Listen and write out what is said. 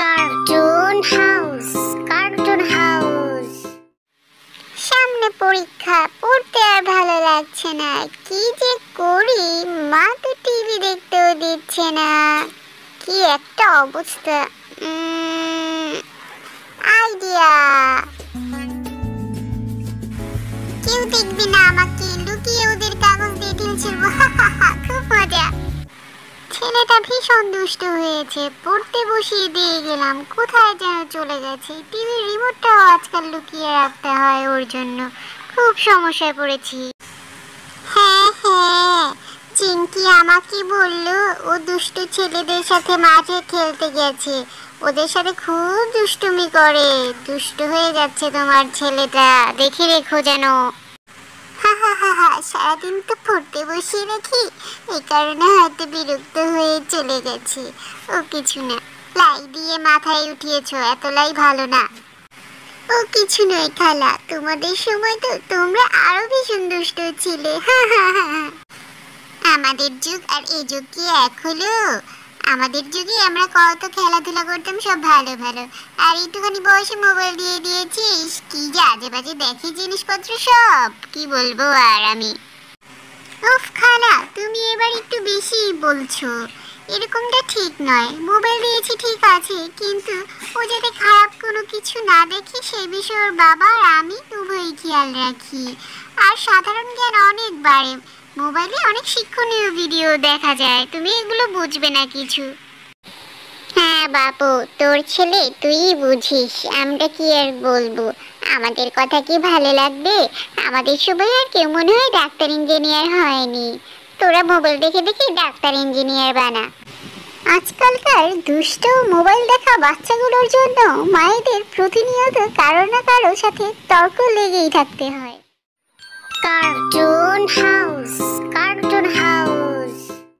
Cartoon house. Cartoon house. সামনে পরীক্ষা, পড়তে আর ভালো লাগছে না। কি যে করি, মা তো টিভি দেখতেও দিচ্ছে না। কি একটা অবস্থা। আইডিয়া। কেউ দেখবে না আমাকে, লুকিয়ে ওদের কাগজ দিয়ে ঢিল ছুড়বো। খুব মজা। ছেলেটা ভীষণ দুষ্ট হয়েছে, পড়তে বসিয়ে দিয়ে গেলাম, কোথায় যেন চলে গেছে। টিভির রিমোটটাও আজকাল লুকিয়ে রাখতে হয় ওর জন্য। খুব সমস্যায় পড়েছি। হ্যাঁ হ্যাঁ, চিঙ্কি আমাকে বললো ও দুষ্ট ছেলেদের সাথে মাঠে খেলতে গেছে, ওদের সাথে খুব দুষ্টুমি করে। দুষ্ট হয়ে যাচ্ছে তোমার ছেলেটা, দেখে রেখো যেন। সারাদিন তো পড়তে বসিয়ে রাখি, এই কারণে হয়তো বিরক্ত হয়ে চলে গেছে। ও কিছু না, লাই দিয়ে মাথায় উঠিয়েছো, এত লাই ভালো না। ও কিছু নয় খালা, তোমাদের সময় তো তোমরা আরো ভীষণ দুষ্ট ছিলে। আমাদের যুগ আর এই যুগ কি এক হলো? আমাদের যুগে আমরা কত খেলাধুলা করতাম, সব ভালো ভালো। আর একটুখানি বয়সে মোবাইল দিয়ে দিয়েছিস, কি যে আজে বাজে দেখি জিনিসপত্র সব, কি বলবো আর আমি। উফ খালা, তুমি এবার একটু বেশি বলছো। এরকমটা ঠিক নয়। মোবাইল দিয়েছি ঠিক আছে, কিন্তু ও যাতে খারাপ কোনো কিছু না দেখে সেই বিষয়ে ওর বাবা আর আমি উভয়ই খেয়াল রাখি। আর সাধারণ জ্ঞান অনেক বাড়ে, মোবাইলে অনেক শিক্ষণীয় ভিডিও দেখা যায়, তুমি এগুলো বুঝবে না কিছু। হ্যাঁ বাপু, তোর ছেলে তুই বুঝিস, আমরা কি আর বলবো। আমাদের কথা কি ভালো লাগবে? আমাদের সময় আর কেউ মনে হয় ডাক্তার ইঞ্জিনিয়ার হয়নি। তোরা মোবাইল দেখে দেখে ডাক্তার ইঞ্জিনিয়ার বানা। আজকালকার দুষ্ট মোবাইল দেখা বাচ্চাগুলোর জন্য মায়েদের প্রতিনিয়ত কারো না কারো সাথে তর্ক লেগেই থাকতে হয়। কার্টুন